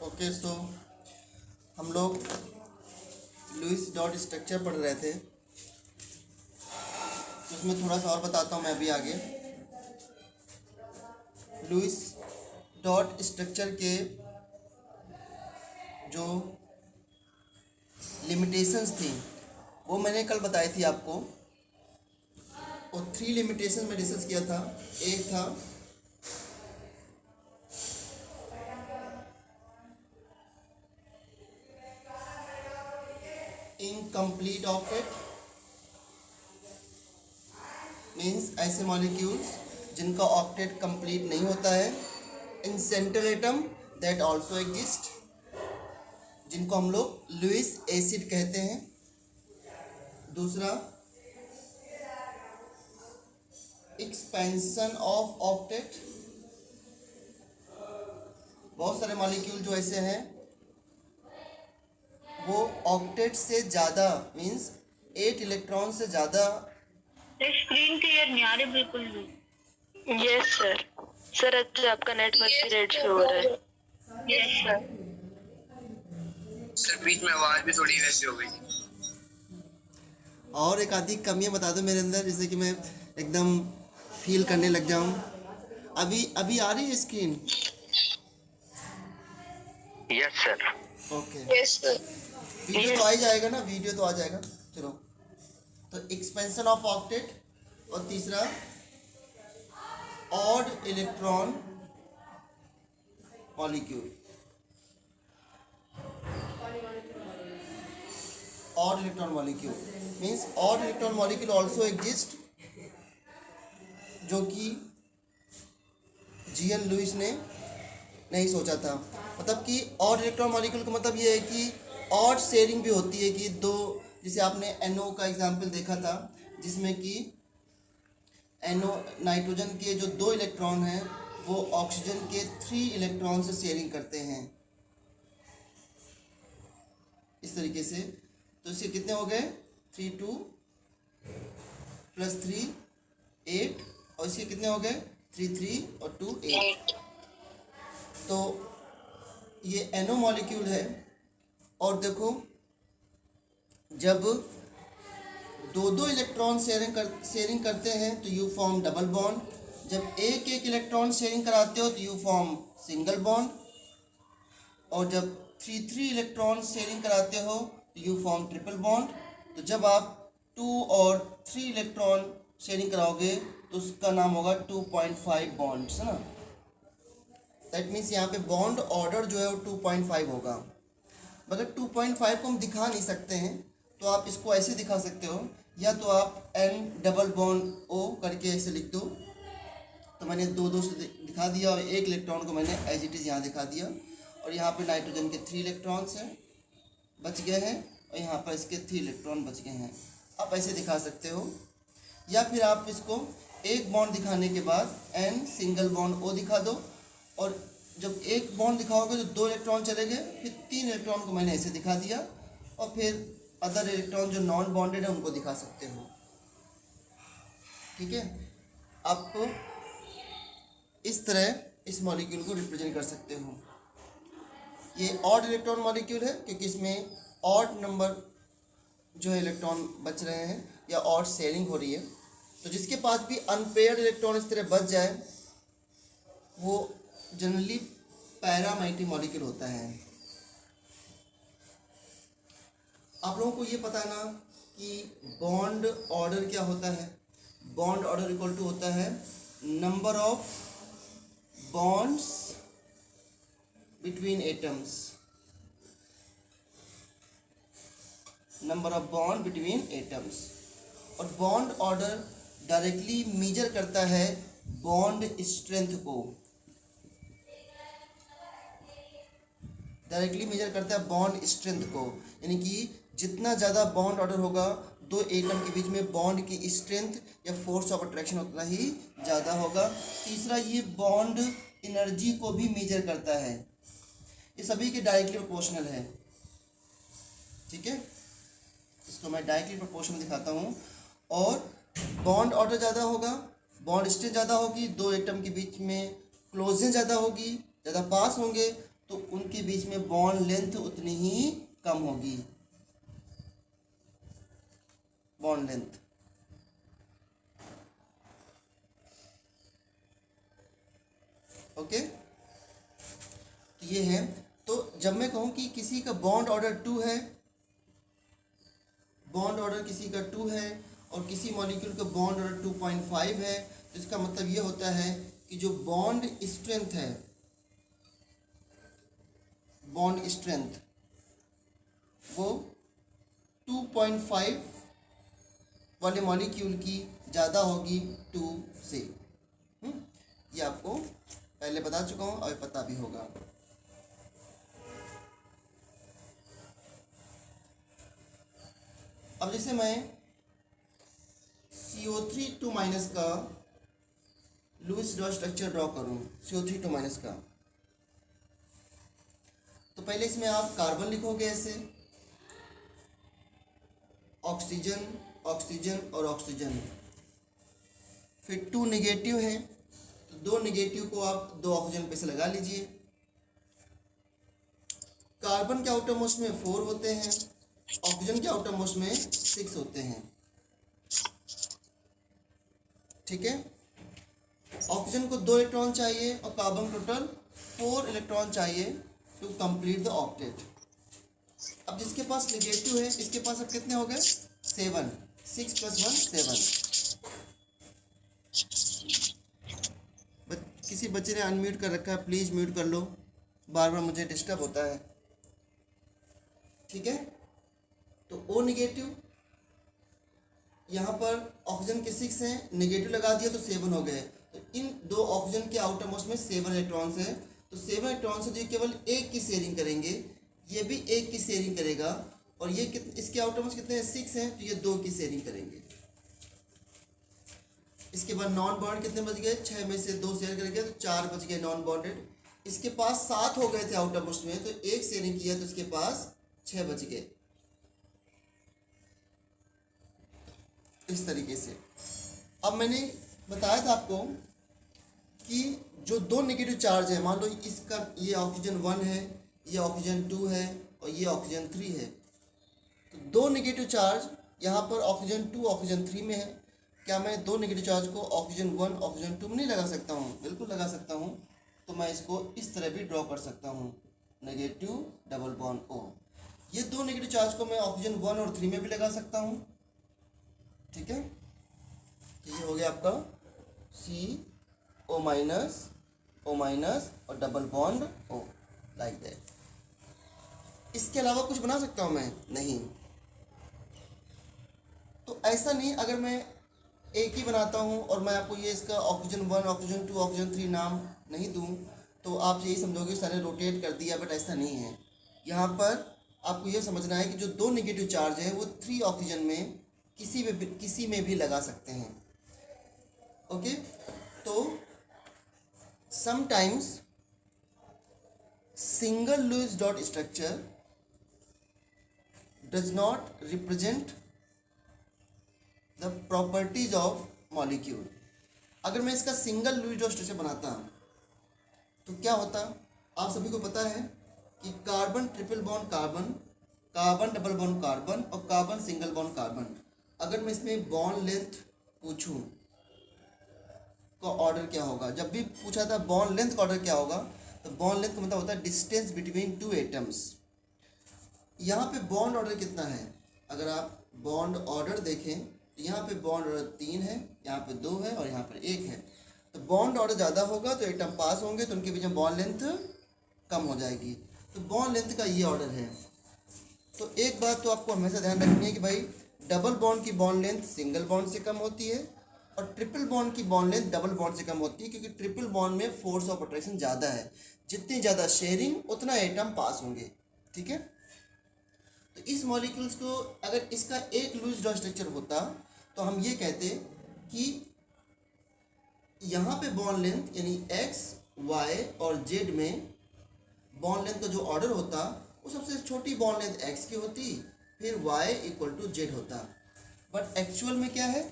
Okay, सो हम लोग Lewis dot structure पढ़ रहे थे, तो उसमें थोड़ा सा और बताता हूँ मैं अभी आगे। लुईस डॉट स्ट्रक्चर के जो लिमिटेशंस थी वो मैंने कल बताई थी आपको, और 3 लिमिटेशन में डिस्कस किया था। एक था इनकम्प्लीट ऑक्टेट, मीन्स ऐसे मॉलिक्यूल्स जिनका ऑक्टेट कंप्लीट नहीं होता है। In central atom that also exist, जिनको हम लोग लुईस एसिड कहते हैं। दूसरा, एक्सपेंशन ऑफ ऑक्टेट, बहुत सारे मॉलिक्यूल जो ऐसे हैं वो ऑक्टेट से ज़्यादा, मीन्स 8 इलेक्ट्रॉन से ज़्यादा। स्क्रीन क्लियर नहीं आ रही बिल्कुल भी। Yes sir. सर आज आपका नेटवर्क भी रेड शो हो रहा है। Yes sir. सर बीच में आवाज भी थोड़ी वैसी हो गई। और एक आधी कमियां बता दो मेरे अंदर, जिससे कि मैं एकदम फील करने लग जाऊं। अभी अभी आ रही है screen? Yes sir. Okay, yes sir. Video तो आ ही जाएगा ना, वीडियो तो आ जाएगा। चलो, तो एक्सपेंशन ऑफ ऑक्टेट, और तीसरा odd electron molecule. Odd electron molecule means odd electron molecule also exist, जो कि जीएन लुईस ने नहीं सोचा था। मतलब कि ऑड इलेक्ट्रॉन मॉलिक्यूल का मतलब ये है कि ऑड शेयरिंग भी होती है कि दो, जैसे आपने NO का एग्जाम्पल देखा था, जिसमें कि NO नाइट्रोजन के जो 2 इलेक्ट्रॉन हैं वो ऑक्सीजन के 3 इलेक्ट्रॉन से शेयरिंग करते हैं, इस तरीके से। तो इसके कितने हो गए? 3 2 + 3 8, और इसके कितने हो गए? 3 3 और 2 8। तो ये NO मॉलिक्यूल है। और देखो, जब दो इलेक्ट्रॉन शेयरिंग करते हैं तो यू फॉर्म डबल बॉन्ड। जब एक इलेक्ट्रॉन शेयरिंग कराते हो तो यू फॉर्म सिंगल बॉन्ड। और जब 3 इलेक्ट्रॉन शेयरिंग कराते हो तो यू फॉर्म ट्रिपल बॉन्ड। तो जब आप 2 और 3 इलेक्ट्रॉन शेयरिंग कराओगे तो उसका नाम होगा 2.5 बॉन्ड्स, है ना। दैट मीन्स यहाँ पे बॉन्ड ऑर्डर जो है वो 2.5 होगा। मगर 2.5 को हम दिखा नहीं सकते हैं, तो आप इसको ऐसे दिखा सकते हो, या तो आप N डबल बॉन्ड O करके ऐसे लिख दो। तो मैंने दो से दिखा दिया, और एक इलेक्ट्रॉन को मैंने एज इट इज़ यहाँ दिखा दिया। और यहाँ पे नाइट्रोजन के 3 इलेक्ट्रॉन्स हैं, बच गए हैं, और यहाँ पर इसके 3 इलेक्ट्रॉन बच गए हैं। आप ऐसे दिखा सकते हो, या फिर आप इसको एक बॉन्ड दिखाने के बाद N सिंगल बॉन्ड O दिखा दो, और जब एक बॉन्ड दिखाओगे तो 2 इलेक्ट्रॉन चले गए, फिर 3 इलेक्ट्रॉन को मैंने ऐसे दिखा दिया, और फिर अदर इलेक्ट्रॉन जो नॉन बॉन्डेड है उनको दिखा सकते हो। ठीक है, आपको इस तरह इस मॉलिक्यूल को रिप्रेजेंट कर सकते हो। ये ऑड इलेक्ट्रॉन मॉलिक्यूल है क्योंकि इसमें ऑड नंबर जो है इलेक्ट्रॉन बच रहे हैं, या ऑड शेयरिंग हो रही है। तो जिसके पास भी अनपेयर्ड इलेक्ट्रॉन इस तरह बच जाए वो जनरली पैरामाइटिक मॉलिक्यूल होता है। आप लोगों को ये पता है ना कि बॉन्ड ऑर्डर क्या होता है? बॉन्ड ऑर्डर इक्वल टू होता है number of bonds between atoms, number of bond between atoms. और बॉन्ड ऑर्डर डायरेक्टली मेजर करता है बॉन्ड स्ट्रेंथ को, डायरेक्टली मेजर करता है बॉन्ड स्ट्रेंथ को। यानी कि जितना ज़्यादा बॉन्ड ऑर्डर होगा, 2 एटम के बीच में बॉन्ड की स्ट्रेंथ या फोर्स ऑफ अट्रैक्शन उतना ही ज़्यादा होगा। तीसरा, ये बॉन्ड एनर्जी को भी मेजर करता है। ये सभी के डायरेक्टली प्रोपोर्शनल है। ठीक है, इसको मैं डायरेक्टली प्रोपोर्शनल दिखाता हूँ। और बॉन्ड ऑर्डर ज़्यादा होगा, बॉन्ड स्ट्रेंथ ज़्यादा होगी, 2 एटम के बीच में क्लोजनेस ज़्यादा होगी, ज़्यादा पास होंगे, तो उनके बीच में बॉन्ड लेंथ उतनी ही कम होगी, बॉन्ड लेंथ। ओके, तो ये है। तो जब मैं कहूँ कि किसी का बॉन्ड ऑर्डर 2 है, बॉन्ड ऑर्डर किसी का 2 है और किसी मॉलिक्यूल का बॉन्ड ऑर्डर 2.5 है, तो इसका मतलब ये होता है कि जो बॉन्ड स्ट्रेंथ है, बॉन्ड स्ट्रेंथ वो 2.5 वाले मॉलिक्यूल की ज़्यादा होगी 2 से। ये आपको पहले बता चुका हूँ, अभी पता भी होगा। अब जैसे मैं CO3 2 माइनस का लुईस डॉट स्ट्रक्चर ड्रॉ करूँ, CO3 2 माइनस का, तो पहले इसमें आप कार्बन लिखोगे ऐसे, ऑक्सीजन, ऑक्सीजन और ऑक्सीजन, फिर 2 नेगेटिव है तो 2 नेगेटिव को आप 2 ऑक्सीजन पे से लगा लीजिए। कार्बन के आउटर मोस्ट में 4 होते हैं, ऑक्सीजन के आउटर मोस्ट में 6 होते हैं। ठीक है, ऑक्सीजन को 2 इलेक्ट्रॉन चाहिए और कार्बन टोटल 4 इलेक्ट्रॉन चाहिए टू कंप्लीट द ऑक्टेट। अब जिसके पास नेगेटिव है, इसके पास अब कितने हो गए? 7, 6 + 1 7। किसी बच्चे ने अनम्यूट कर रखा है, प्लीज़ म्यूट कर लो, बार बार मुझे डिस्टर्ब होता है। ठीक है, तो O नेगेटिव, यहाँ पर ऑक्सीजन के 6 हैं, नेगेटिव लगा दिया तो 7 हो गए। तो इन 2 ऑक्सीजन के आउटर मोस्ट में 7 इलेक्ट्रॉन्स हैं, तो 7 इलेक्ट्रॉन से जो केवल एक की शेयरिंग करेंगे, ये भी एक की शेयरिंग करेगा, और ये इसके आउटर मोस्ट कितने हैं? 6 हैं, तो ये 2 की शेयरिंग करेंगे। इसके बाद नॉन बॉन्ड कितने बच गए? 6 में से 2 शेयर करेंगे तो 4 बच गए नॉन बॉन्डेड। इसके पास 7 हो गए थे आउटर मोस्ट में, तो एक शेयरिंग किया तो इसके पास 6 बच गए। इस तरीके से। अब मैंने बताया था आपको कि जो 2 नेगेटिव चार्ज है, मान लो इसका ये ऑक्सीजन 1 है, ये ऑक्सीजन 2 है और ये ऑक्सीजन 3 है, तो 2 नेगेटिव चार्ज यहाँ पर ऑक्सीजन 2 ऑक्सीजन 3 में है। क्या मैं 2 नेगेटिव चार्ज को ऑक्सीजन 1 ऑक्सीजन 2 में नहीं लगा सकता हूँ? बिल्कुल लगा सकता हूँ। तो मैं इसको इस तरह भी ड्रॉ कर सकता हूँ, नेगेटिव डबल बॉन्ड O। ये 2 नेगेटिव चार्ज को मैं ऑक्सीजन 1 और 3 में भी लगा सकता हूँ। ठीक है, ये हो गया आपका CO माइनस O माइनस और double bond O, like that. इसके अलावा कुछ बना सकता हूँ मैं? नहीं। तो ऐसा नहीं, अगर मैं एक ही बनाता हूँ और मैं आपको ये इसका ऑक्सीजन 1 ऑक्सीजन 2 ऑक्सीजन 3 नाम नहीं दूँ तो आप यही समझोगे सारे रोटेट कर दिया, बट ऐसा नहीं है। यहाँ पर आपको ये समझना है कि जो 2 नेगेटिव चार्ज है वो 3 ऑक्सीजन में किसी में भी लगा सकते हैं। ओके, तो sometimes single Lewis dot structure does not represent the properties of molecule. अगर मैं इसका सिंगल लुईस डॉट स्ट्रक्चर बनाता तो क्या होता? आप सभी को पता है कि carbon triple bond carbon, carbon double bond carbon और कार्बन सिंगल बॉन्ड कार्बन, अगर मैं इसमें बॉन्ड लेंथ पूछूं का ऑर्डर क्या होगा? जब भी पूछा था बॉन्ड लेंथ का ऑर्डर क्या होगा, तो बॉन्ड लेंथ का मतलब होता है डिस्टेंस बिटवीन 2 एटम्स। यहाँ पे बॉन्ड ऑर्डर कितना है? अगर आप बॉन्ड ऑर्डर देखें तो यहाँ पे बॉन्ड ऑर्डर 3 है, यहाँ पे 2 है और यहाँ पर 1 है। तो बॉन्ड ऑर्डर ज़्यादा होगा तो एटम पास होंगे, तो उनके बीच में बॉन्ड लेंथ कम हो जाएगी। तो बॉन्ड लेंथ का ये ऑर्डर है। तो एक बात तो आपको हमेशा ध्यान रखनी है कि भाई डबल बॉन्ड की बॉन्ड लेंथ सिंगल बॉन्ड से कम होती है और ट्रिपल बॉन्ड की बॉन्ड लेंथ डबल बॉन्ड से कम होती है, क्योंकि ट्रिपल बॉन्ड में फोर्स ऑफ अट्रैक्शन ज़्यादा है। जितनी ज़्यादा शेयरिंग उतना एटम पास होंगे। ठीक है, तो इस मॉलिक्यूल्स को अगर इसका एक लुईस डॉट स्ट्रक्चर होता तो हम ये कहते कि यहाँ पे बॉन्ड लेंथ यानी x, y और z में बॉन्ड लेंथ का जो ऑर्डर होता वो सबसे छोटी बॉन्ड लेंथ x की होती, फिर y = z होता। बट एक्चुअल में क्या है?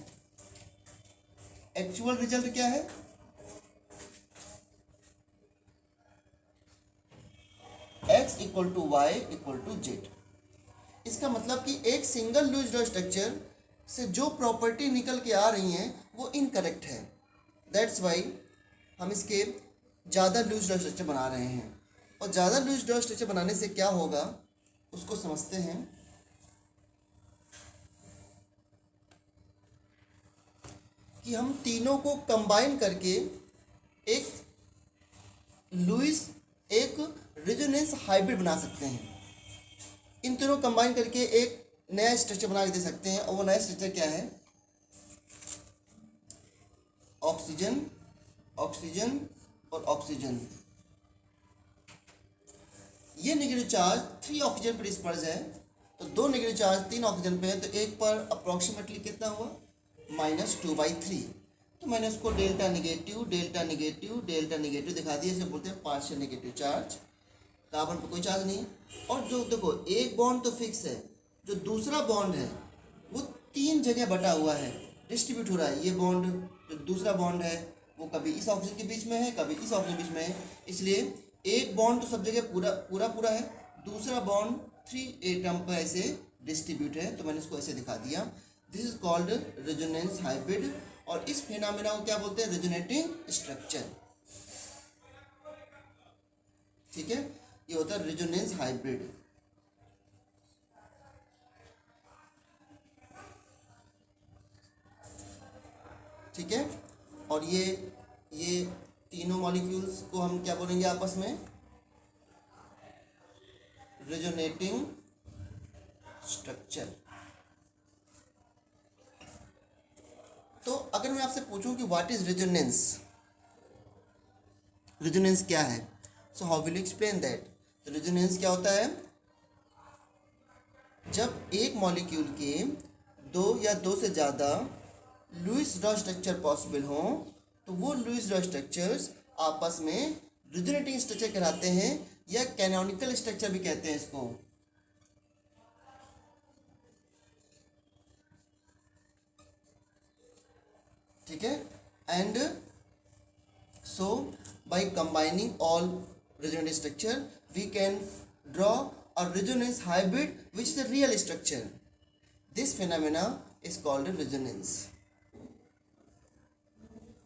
एक्चुअल रिजल्ट क्या है? x equal to Y equal to Z. इसका मतलब कि एक सिंगल लूज ड्रॉ स्ट्रक्चर से जो प्रॉपर्टी निकल के आ रही हैं वो इनकरेक्ट है। दैट्स वाई हम इसके ज़्यादा लूज ड्रॉ स्ट्रक्चर बना रहे हैं। और ज़्यादा लूज ड्रॉ स्ट्रक्चर बनाने से क्या होगा उसको समझते हैं। कि हम तीनों को कंबाइन करके एक रेजोनेंस हाइब्रिड बना सकते हैं। इन तीनों कंबाइन करके एक नया स्ट्रक्चर बना के दे सकते हैं। और वो नया स्ट्रक्चर क्या है? ऑक्सीजन, ऑक्सीजन और ऑक्सीजन। ये नेगेटिव चार्ज 3 ऑक्सीजन पर डिस्पर्स है, तो 2 नेगेटिव चार्ज 3 ऑक्सीजन पे है, तो एक पर अप्रॉक्सीमेटली कितना हुआ? -2/3। तो मैंने उसको delta negative delta negative delta negative दिखा दिया। इसे बोलते हैं पार्शियल नेगेटिव चार्ज। कार्बन पर कोई चार्ज नहीं है। और जो देखो एक बॉन्ड तो फिक्स है, जो दूसरा बॉन्ड है वो 3 जगह बटा हुआ है, डिस्ट्रीब्यूट हो रहा है। ये बॉन्ड जो दूसरा बॉन्ड है वो कभी इस ऑक्सीजन के बीच में है, कभी इस ऑक्सीजन के बीच में है। इसलिए एक बॉन्ड तो सब जगह पूरा है, दूसरा बॉन्ड 3 एटम पर ऐसे डिस्ट्रीब्यूट है। तो मैंने इसको ऐसे दिखा दिया। This is called resonance hybrid. और इस फिनोमेना को क्या बोलते हैं? Resonating structure. ठीक है, ये होता है रेजोनेंस हाइब्रिड। ठीक है, और ये तीनों मॉलिक्यूल्स को हम क्या बोलेंगे आपस में? Resonating structure. तो अगर मैं आपसे पूछूं कि व्हाट इज रेजोनेंस, रेजोनेंस क्या है, so how will you explain that? तो रेजोनेंस क्या होता है? जब एक मॉलिक्यूल के 2 या 2 से ज़्यादा लुईस ड्रॉ स्ट्रक्चर पॉसिबल हो, तो वो लुईस ड्रॉ स्ट्रक्चर्स आपस में रेजोनेटिंग स्ट्रक्चर कहलाते हैं, या कैनोनिकल स्ट्रक्चर भी कहते हैं इसको। ठीक है, and so by combining all resonant structure we can draw a resonance hybrid which is the real structure. This phenomena is called resonance.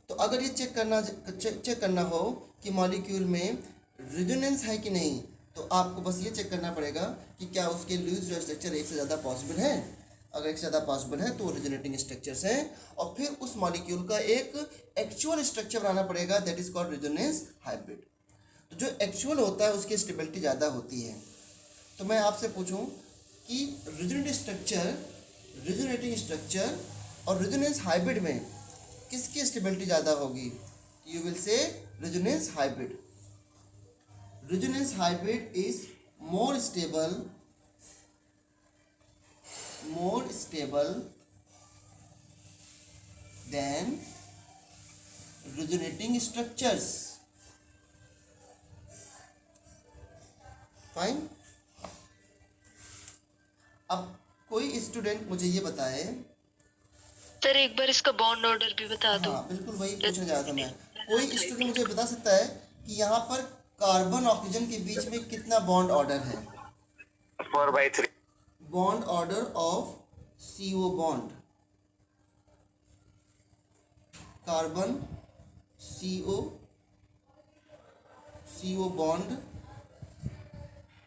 तो अगर ये चेक करना हो कि मॉलिक्यूल में रेजोनेंस है कि नहीं, तो आपको बस ये चेक करना पड़ेगा कि क्या उसके लूज ड्रॉ स्ट्रक्चर एक से ज़्यादा पॉसिबल है। अगर एक से ज़्यादा पॉसिबल है तो वो रेजोनेटिंग स्ट्रक्चर्स हैं। और फिर उस मॉलिक्यूल का एक एक्चुअल स्ट्रक्चर बनाना पड़ेगा, that is called resonance hybrid. तो जो एक्चुअल होता है उसकी स्टेबिलिटी ज़्यादा होती है। तो मैं आपसे पूछूं कि रेजोनेटिंग स्ट्रक्चर और रेजोनेंस हाइब्रिड में किसकी स्टेबिलिटी ज़्यादा होगी? You will say resonance hybrid. Resonance hybrid is more stable than resonating structures. Fine. अब कोई स्टूडेंट मुझे ये बताए। सर एक बार इसका बॉन्ड ऑर्डर भी बता दो। हाँ बिल्कुल, वही पूछने जा रहा था मैं। कोई स्टूडेंट मुझे बता सकता है कि यहाँ पर कार्बन ऑक्सीजन के बीच में कितना बॉन्ड ऑर्डर है? 4/3। Bond order of CO bond, carbon CO bond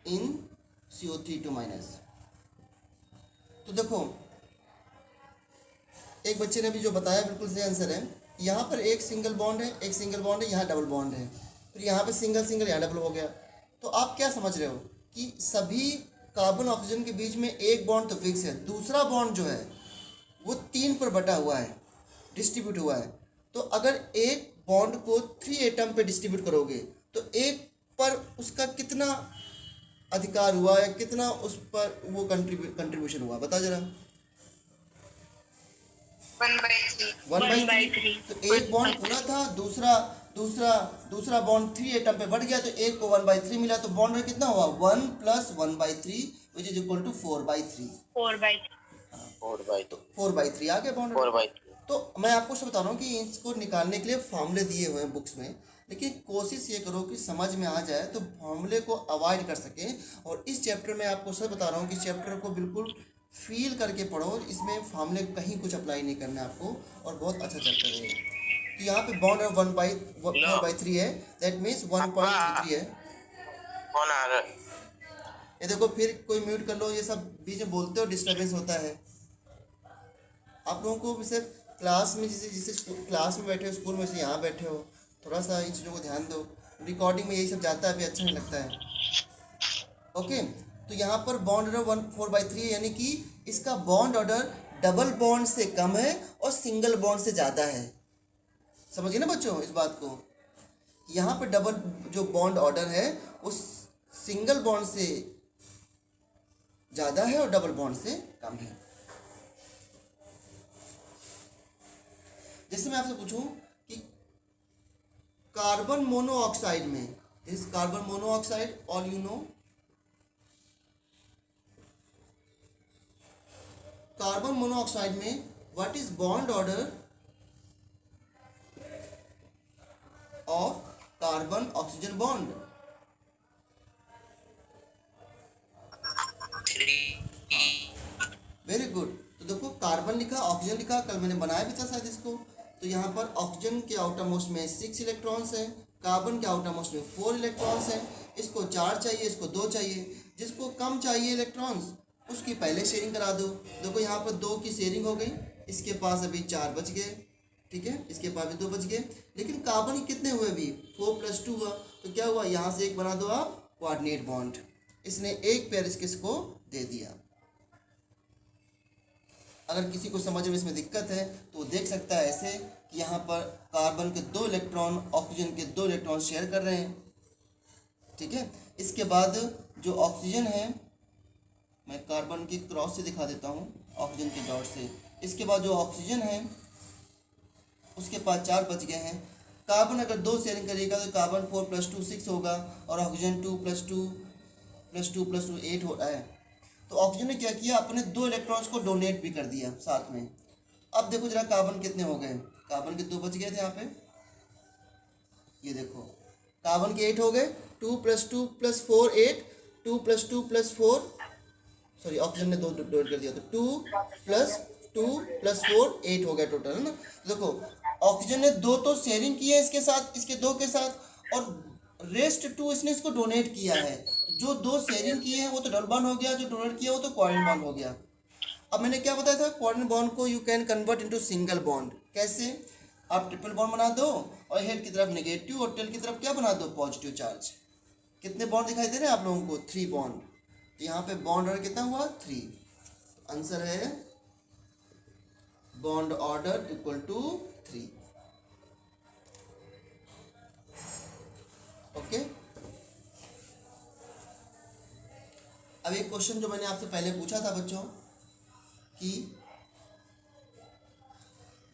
in CO3 -। तो देखो एक बच्चे ने भी जो बताया बिल्कुल सही आंसर है। यहाँ पर एक सिंगल बॉन्ड है, एक सिंगल बॉन्ड है, यहाँ डबल बॉन्ड है, फिर यहाँ पे सिंगल यहाँ डबल हो गया। तो आप क्या समझ रहे हो कि सभी कार्बन ऑक्सीजन के बीच में एक बॉन्ड तो फिक्स है, दूसरा बॉन्ड जो है वो 3 पर बटा हुआ है, डिस्ट्रीब्यूट हुआ है। तो अगर एक बॉन्ड को 3 एटम पे डिस्ट्रीब्यूट करोगे तो एक पर उसका कितना अधिकार हुआ या कितना उस पर वो कंट्रीब्यूशन हुआ, बता जरा। 1/3। तो एक बॉन्ड पूरा था, दूसरा बॉन्ड 3 एटम पे बढ़ गया, तो एक को 1/3 मिला। तो बॉन्ड कितना हुआ? 1 + 1/3 विच इज इक्वल टू 4/3। 4/3 आ गया बॉन्ड। 4/3। तो मैं आपको सब बता रहा हूँ कि इसको निकालने के लिए फॉर्मूले दिए हुए हैं बुक्स में। लेकिन कोशिश ये करो कि समझ में आ जाए तो फॉर्मूले को अवॉइड कर सकें। और इस चैप्टर में आपको सब बता रहा हूँ कि चैप्टर को बिल्कुल फील करके पढ़ो, इसमें फॉर्मूले कहीं कुछ अप्लाई नहीं करना है आपको, और बहुत अच्छा चैप्टर है ये। तो यहाँ पे बॉन्ड और 1/4/3 है, दैट मीन्स 1.33 है। कौन आ गया? ये देखो, फिर कोई म्यूट कर लो, ये सब बीच में बोलते हो डिस्टर्बेंस होता है। आप लोगों को सिर्फ क्लास में जैसे क्लास में बैठे हो, स्कूल में से यहाँ बैठे हो, थोड़ा सा इन चीज़ों को ध्यान दो। रिकॉर्डिंग में यही सब जाता है, अभी अच्छा नहीं लगता है। ओके, तो यहाँ पर बॉन्ड ऑर्डर 1/4/3 है, यानी कि इसका बॉन्ड ऑर्डर डबल बॉन्ड से कम है और सिंगल बॉन्ड से ज़्यादा है। समझिए ना बच्चों इस बात को। यहाँ पर डबल जो बॉन्ड ऑर्डर है वो सिंगल बॉन्ड से ज़्यादा है और डबल बॉन्ड से कम है। जैसे मैं आपसे पूछूं कि कार्बन मोनोऑक्साइड में, this carbon monoxide, all you know, carbon monoxide में what is bond order of carbon oxygen bond? 3. Very good. तो देखो, कार्बन लिखा, ऑक्सीजन लिखा, कल मैंने बनाया भी था शायद इसको। तो यहाँ पर ऑक्सीजन के आउटर मोस्ट में 6 इलेक्ट्रॉन्स हैं, कार्बन के आउटर मोस्ट में 4 इलेक्ट्रॉन्स हैं। इसको 4 चाहिए, इसको 2 चाहिए। जिसको कम चाहिए इलेक्ट्रॉन्स उसकी पहले शेयरिंग करा दो। देखो यहाँ पर 2 की शेयरिंग हो गई, इसके पास अभी 4 बच गए, ठीक है, इसके पास भी 2 बच गए। लेकिन कार्बन कितने हुए अभी? 4 + 2 हुआ। तो क्या हुआ, यहाँ से एक बना दो आप कोऑर्डिनेट बॉन्ड, इसने एक पेयर इसको दे दिया। अगर किसी को समझ में इसमें दिक्कत है तो देख सकता है ऐसे कि यहाँ पर कार्बन के 2 इलेक्ट्रॉन ऑक्सीजन के 2 इलेक्ट्रॉन शेयर कर रहे हैं, ठीक है। इसके बाद जो ऑक्सीजन है, मैं कार्बन की क्रॉस से दिखा देता हूँ, ऑक्सीजन के डॉट से। इसके बाद जो ऑक्सीजन है उसके पास 4 बच गए हैं। कार्बन अगर 2 शेयरिंग करेगा तो कार्बन 4 + 2 6 होगा, और ऑक्सीजन 2 + 2 + 2 + 2 8 हो रहा है। तो ऑक्सीजन ने क्या किया, अपने 2 इलेक्ट्रॉन्स को डोनेट भी कर दिया साथ में। अब देखो जरा कार्बन कितने हो गए, कार्बन के 2 बच गए थे यहाँ पे, ये देखो कार्बन के 8 हो गए। 2 + 2 + 4 8, 2 + 2 + 4, सॉरी ऑक्सीजन ने 2 डोनेट कर दिया, तो 2 + 2 + 4 8 हो गया टोटल, है ना। तो देखो ऑक्सीजन ने 2 तो शेयरिंग की है इसके साथ, इसके 2 के साथ, और रेस्ट 2 इसने इसको डोनेट किया है। जो 2 शेयरिंग किए हैं वो तो डबल बॉन्ड हो गया, जो डोनेट किया वो तो कोऑर्डिनेट बॉन्ड हो गया। अब मैंने क्या बताया था, कोऑर्डिनेट बॉन्ड को you can convert into single bond. कैसे? आप ट्रिपल बॉन्ड बना दो और हेड की तरफ नेगेटिव और टेल की तरफ क्या बना दो, पॉजिटिव चार्ज। कितने बॉन्ड दिखाई दे रहे हैं आप लोगों को? 3 बॉन्ड। तो यहाँ पे बॉन्ड ऑर्डर कितना हुआ? 3। आंसर है बॉन्ड ऑर्डर = 3। ओके। अब एक क्वेश्चन जो मैंने आपसे पहले पूछा था बच्चों कि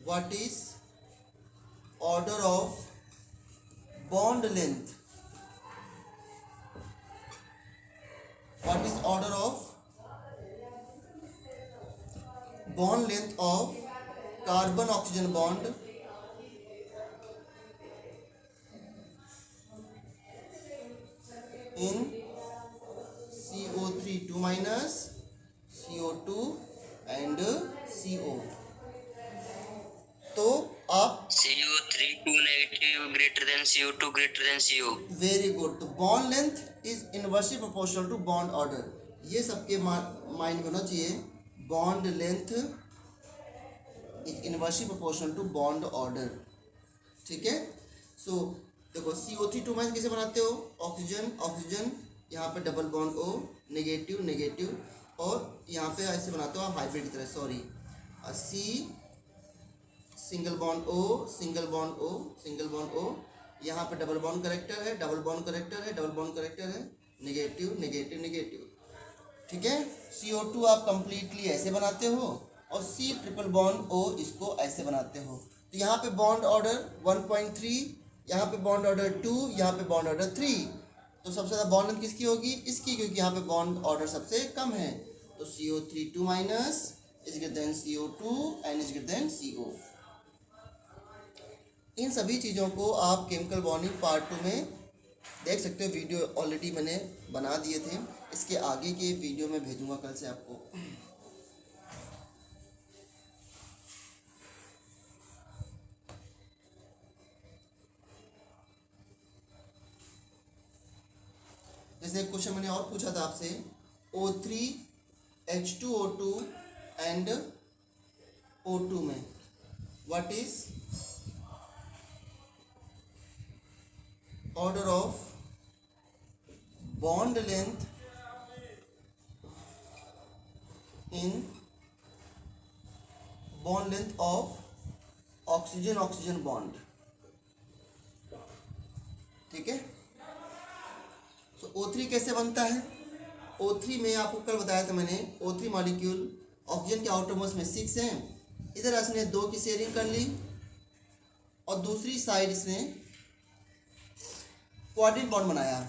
what is order of bond length, what is order of bond length of carbon oxygen bond in CO3 2- CO2 and CO। तो आप CO3 2 negative greater than CO2 greater than CO। Very good. तो bond length is inversely proportional to bond order, ये सबके mind में होना चाहिए। Bond length is inversely proportional to bond order, ठीक है। सो देखो CO3 2- कैसे बनाते हो, ऑक्सीजन ऑक्सीजन, यहाँ पे double bond O, negative negative, और यहाँ पे ऐसे बनाते हो आप हाइब्रिड की तरह, sorry C single bond O single bond O single bond O, यहाँ पे डबल बॉन्ड करेक्टर है, डबल बॉन्ड करेक्टर है, डबल बॉन्ड करेक्टर है, नेगेटिव नेगेटिव नेगेटिव, ठीक है। CO2 आप कंप्लीटली ऐसे बनाते हो और C ट्रिपल बॉन्ड O इसको ऐसे बनाते हो। तो यहाँ पे बॉन्ड ऑर्डर 1.3, यहाँ पे बॉन्ड ऑर्डर 2, यहाँ पे बॉन्ड ऑर्डर 3। तो सबसे ज़्यादा बॉन्ड लेंथ किसकी होगी? इसकी, क्योंकि यहाँ पे बॉन्ड ऑर्डर सबसे कम है। तो CO3 2- is greater than CO2 and is greater than CO। इन सभी चीज़ों को आप केमिकल बॉन्डिंग पार्ट 2 में देख सकते हो। वीडियो ऑलरेडी मैंने बना दिए थे, इसके आगे के वीडियो में भेजूंगा कल से आपको। जैसे एक क्वेश्चन मैंने और पूछा था आपसे, O3H2O2 एंड O2 में what is order of bond length in bond length of oxygen oxygen bond. ठीक है, तो O3 कैसे बनता है? O3 में आपको कल बताया था मैंने, O3 मॉलिक्यूल ऑक्सीजन के आउटर मोस्ट में 6 हैं, इधर इसने 2 की शेयरिंग कर ली और दूसरी साइड इसने क्वाड्रेंट बॉन्ड बनाया,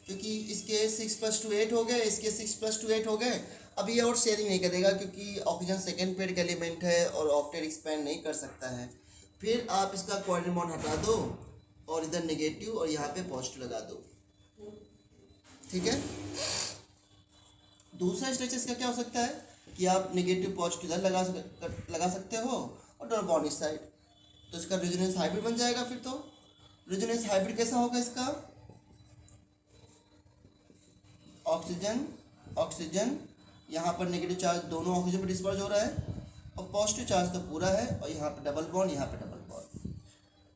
क्योंकि इसके 6 + 2 8 हो गए, इसके 6 + 2 8 हो गए। अब ये और शेयरिंग नहीं करेगा क्योंकि ऑक्सीजन सेकेंड पेयर का एलिमेंट है और ऑक्टेट एक्सपेंड नहीं कर सकता है। फिर आप इसका क्वाड्रेंट बॉन्ड हटा दो और इधर नेगेटिव और यहाँ पे पॉजिटिव लगा दो। ठीक है, दूसरा स्ट्रक्चर इसका क्या हो सकता है कि आप नेगेटिव पॉजिटिव इधर लगा सकते हो और डबल बॉन्ड इस साइड, तो इसका रेजोनेंस हाइब्रिड बन जाएगा। फिर तो रेजोनेंस हाइब्रिड कैसा होगा इसका? ऑक्सीजन ऑक्सीजन, यहाँ पर नेगेटिव चार्ज दोनों ऑक्सीजन पर डिस्पर्स हो रहा है और पॉजिटिव चार्ज तो पूरा है, और यहाँ पे डबल बॉन्ड, यहाँ पे डबल बॉन्ड।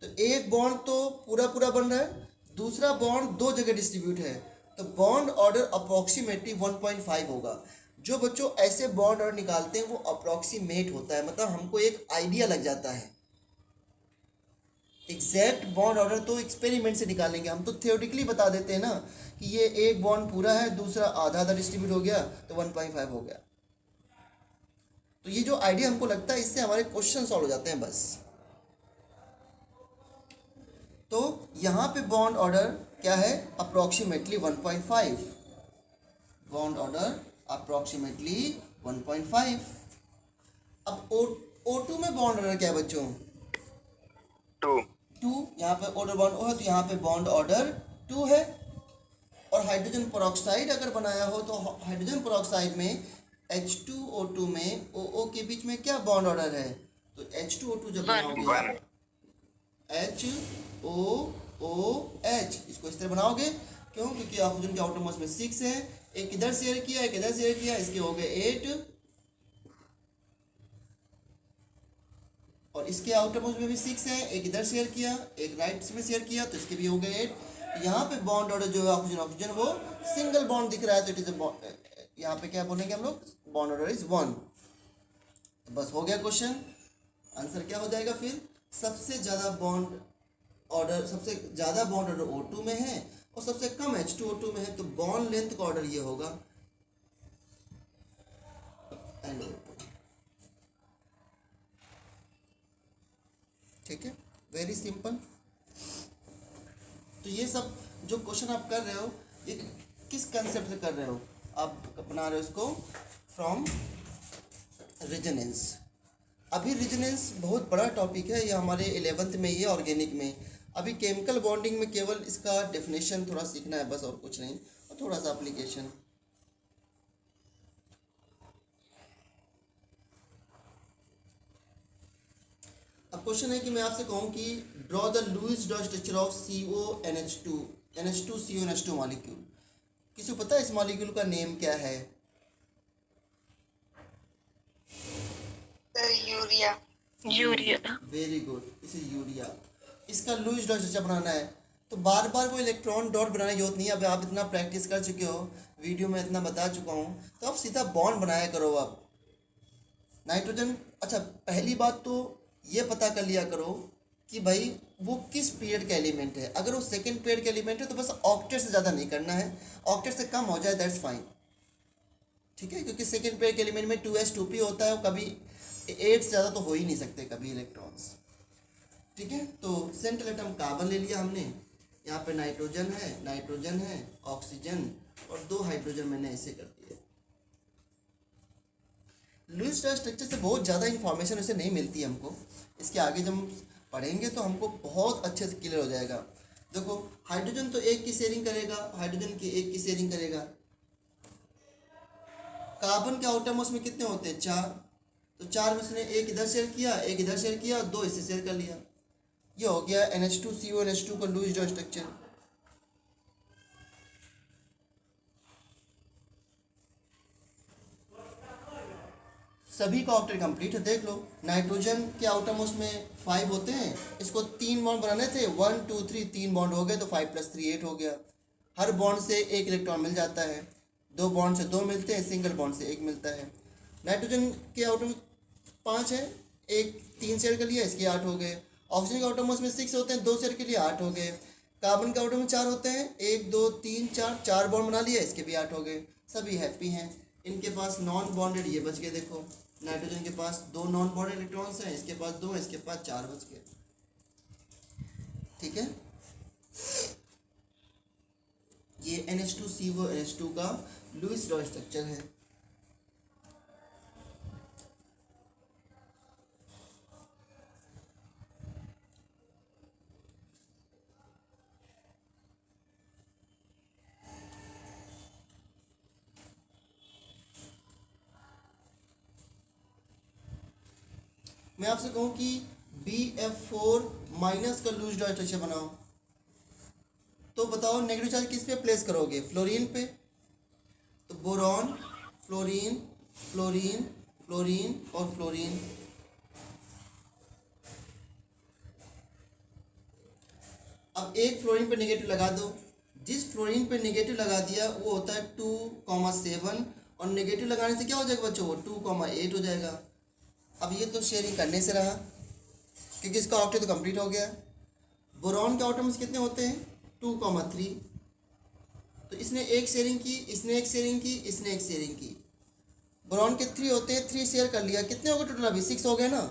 तो एक बॉन्ड तो पूरा पूरा बन रहा है, दूसरा बॉन्ड 2 जगह डिस्ट्रीब्यूट है, तो बॉन्ड ऑर्डर अप्रोक्सीमेटली 1.5 होगा। जो बच्चों ऐसे बॉन्ड ऑर्डर निकालते हैं वो अप्रोक्सीमेट होता है, मतलब हमको एक आइडिया लग जाता है। एग्जैक्ट बॉन्ड ऑर्डर तो एक्सपेरिमेंट से निकालेंगे, हम तो थियोरेटिकली बता देते हैं ना कि ये एक बॉन्ड पूरा है, दूसरा आधा आधा डिस्ट्रीब्यूट हो गया तो 1.5 हो गया। तो ये जो आइडिया हमको लगता है इससे हमारे क्वेश्चन सॉल्व हो जाते हैं बस। तो यहाँ पे बॉन्ड ऑर्डर क्या है? Approximately 1.5, bond order approximately 1.5। अब O2 में बॉन्ड ऑर्डर क्या है बच्चों? 2। यहाँ पे ऑर्डर बॉन्ड O है तो यहाँ पे बॉन्ड ऑर्डर 2 है। और हाइड्रोजन पेरोक्साइड अगर बनाया हो तो हाइड्रोजन पेरोक्साइड में H2O2 में OO के बीच में क्या बॉन्ड ऑर्डर है? तो H2O2 जब बनाओगे HOOH, इसको इस तरह बनाओगे। क्यों? क्योंकि ऑक्सीजन के आउटर मोस्ट में 6 है, एक इधर शेयर किया एक इधर शेयर किया, इसके हो गए 8, और इसके आउटर मोस्ट में भी 6 है, एक इधर शेयर किया एक राइट में शेयर किया, तो इसके भी हो गए 8। यहाँ पे बॉन्ड ऑर्डर जो है ऑक्सीजन ऑक्सीजन वो सिंगल बॉन्ड दिख रहा है, तो इट इज यहाँ पे क्या बोलेंगे हम लोग? Bond order is 1। बस हो गया क्वेश्चन। आंसर क्या हो जाएगा फिर? सबसे ज़्यादा बॉन्ड ऑर्डर O2 में है और सबसे कम H2O2 में है, तो बॉन्ड लेंथ का ऑर्डर ये होगा NO2। ठीक है, वेरी सिंपल। तो ये सब जो क्वेश्चन आप कर रहे हो ये किस कंसेप्ट से कर रहे हो? आप बना रहे हो इसको फ्रॉम रेजोनेंस। अभी रेजोनेंस बहुत बड़ा टॉपिक है, ये हमारे 11th में ही है ऑर्गेनिक में। अभी केमिकल बॉन्डिंग में केवल इसका डेफिनेशन थोड़ा सीखना है बस, और कुछ नहीं, और थोड़ा सा एप्लीकेशन। अब क्वेश्चन है कि मैं आपसे कहूँ कि draw the Lewis dot structure of CONH2 molecule. किसी को पता है इस मॉलिक्यूल का नेम क्या है? यूरिया। वेरी गुड, इस इज यूरिया। इसका लुईस डॉट स्ट्रक्चर बनाना है तो बार बार वो इलेक्ट्रॉन डॉट बनाने की जरूरत नहीं है। अब आप इतना प्रैक्टिस कर चुके हो, वीडियो में इतना बता चुका हूँ, तो आप सीधा बॉन्ड बनाया करो। अब नाइट्रोजन, अच्छा पहली बात तो ये पता कर लिया करो कि भाई वो किस पीरियड का एलिमेंट है। अगर वो सेकेंड पीरियड का एलिमेंट है तो बस ऑक्टेट से ज़्यादा नहीं करना है, ऑक्टेट से कम हो जाए दैट्स फाइन। ठीक है, क्योंकि सेकेंड पेयर के एलिमेंट में 2s2p होता है, कभी 8 से ज़्यादा तो हो ही नहीं सकते कभी इलेक्ट्रॉन्स। ठीक है, तो सेंट्रल एटम कार्बन ले लिया हमने, यहाँ पे नाइट्रोजन है, ऑक्सीजन और 2 हाइड्रोजन मैंने ऐसे कर दिए। लुईस रॉय स्ट्रक्चर से बहुत ज़्यादा इन्फॉर्मेशन उसे नहीं मिलती है हमको। इसके आगे जब हम पढ़ेंगे तो हमको बहुत अच्छे से क्लियर हो जाएगा। देखो हाइड्रोजन तो एक की शेयरिंग करेगा, हाइड्रोजन की एक की शेयरिंग करेगा। कार्बन के आउटर मोस्ट में कितने होते हैं? 4। तो 4 में उसने एक इधर शेयर किया, एक इधर शेयर किया, 2 इससे शेयर कर लिया। ये हो गया NH2CO NH2 का लुईस रॉय स्ट्रक्चर। सभी का ऑक्टेट कंप्लीट है। देख लो नाइट्रोजन के आउटर मोस्ट में 5 होते हैं, इसको 3 बॉन्ड बनाने थे, 1 2 3 3 बॉन्ड हो गए, तो 5 + 3 8 हो गया। हर बॉन्ड से एक इलेक्ट्रॉन मिल जाता है, 2 बॉन्ड से 2 मिलते हैं, सिंगल बॉन्ड से 1 मिलता है। नाइट्रोजन के आउटर में 5 है, एक 3 शेयर कर लिया, इसके 8 हो गए। ऑक्सीजन के आउटर मोस्ट में 6 होते हैं, 2 शेयर के लिए 8 हो गए। कार्बन के आउटर में 4 होते हैं, 1 2 3 4, 4 बॉन्ड बना लिया, इसके भी 8 हो गए। सभी हैप्पी हैं। इनके पास नॉन बॉन्डेड ये बच गए। देखो नाइट्रोजन के पास 2 नॉन बॉन्डेड इलेक्ट्रॉन्स हैं, इसके पास 2, इसके पास 4 बच गए। ठीक है, ये NH2CO NH2 का लुईस रॉय स्ट्रक्चर है। मैं आपसे कहूँ कि BF4 माइनस का लुईस रॉय स्ट्रक्चर बनाओ, तो बताओ नेगेटिव चार्ज किस पे प्लेस करोगे? फ्लोरीन पे। तो बोरॉन, फ्लोरीन, फ्लोरीन, फ्लोरीन और फ्लोरीन। अब एक फ्लोरीन पे नेगेटिव लगा दो। जिस फ्लोरीन पे नेगेटिव लगा दिया वो होता है 2,7 और नेगेटिव लगाने से क्या हो जाएगा बच्चों? वो 2,8 हो जाएगा। अब ये तो शेयरिंग करने से रहा क्योंकि इसका ऑक्टेट तो कंप्लीट हो गया। बोरॉन के आटम्स कितने होते हैं? 2,3। तो इसने एक शेयरिंग की, इसने एक शेयरिंग की, इसने एक शेयरिंग की। बोरॉन के 3 होते हैं, 3 शेयर कर लिया, कितने हो गए टोटल? अभी 6 हो गए ना।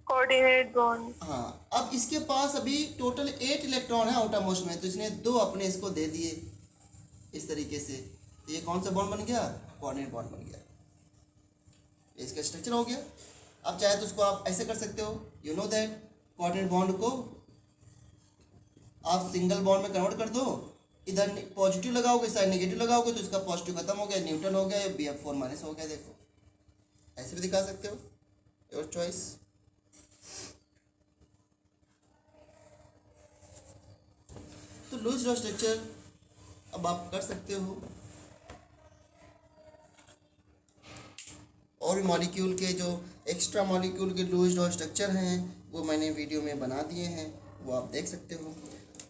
Coordinate bond. हाँ, अब इसके पास अभी टोटल 8 इलेक्ट्रॉन है आउटर मोस्ट में, तो इसने 2 अपने इसको दे दिए इस तरीके से। तो ये कौन सा बॉन्ड बन गया? कोऑर्डिनेट बॉन्ड बन गया। इसका स्ट्रक्चर हो गया। अब चाहे तो उसको आप ऐसे कर सकते हो, you know that coordinate bond को आप सिंगल बॉन्ड में कन्वर्ट कर दो। इधर पॉजिटिव लगाओगे, साइड नेगेटिव लगाओगे, तो इसका पॉजिटिव खत्म हो गया, न्यूट्रल हो गया, BF4 माइनस हो गया। देखो ऐसे भी दिखा सकते हो, योर चॉइस। तो लुईस रॉय स्ट्रक्चर अब आप कर सकते हो। और भी मॉलिक्यूल के जो एक्स्ट्रा मॉलिक्यूल के लुईस रॉय स्ट्रक्चर हैं वो मैंने वीडियो में बना दिए हैं, वो आप देख सकते हो।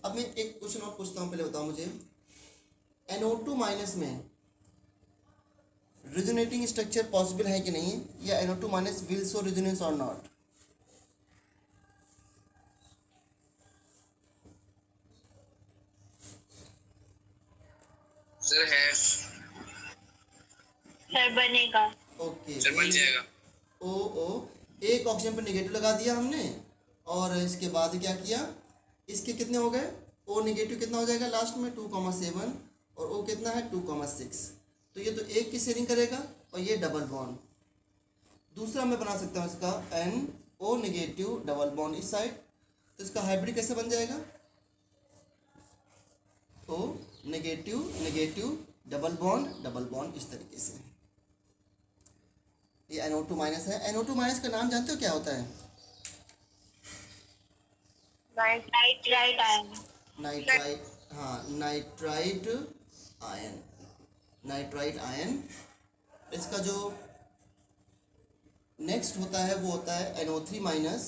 अब मैं एक क्वेश्चन और पूछता हूँ, पहले बताओ मुझे NO2 माइनस में रिजोनेटिंग स्ट्रक्चर पॉसिबल है कि नहीं, या NO2 minus will show resonance और नॉट? सर है, सर बनेगा। ओके, सर बन जाएगा। ओ एक ऑक्सीजन पर नेगेटिव लगा दिया हमने, और इसके बाद क्या किया, इसके कितने हो गए? O नेगेटिव कितना हो जाएगा लास्ट में? 2,7 और O कितना है? 2,6। तो ये तो एक की शेयरिंग करेगा और ये डबल बॉन्ड। दूसरा मैं बना सकता हूँ इसका NO नेगेटिव डबल बॉन्ड इस साइड, तो इसका हाइब्रिड कैसे बन जाएगा? O negative negative double bond इस तरीके से। ये NO2 माइनस है। NO2 माइनस का नाम जानते हो क्या होता है? Nitrite ion. नाइट्राइट, हाँ नाइट्राइट आयन, नाइट्राइट आयन। इसका जो नेक्स्ट होता है वो होता है NO3 माइनस,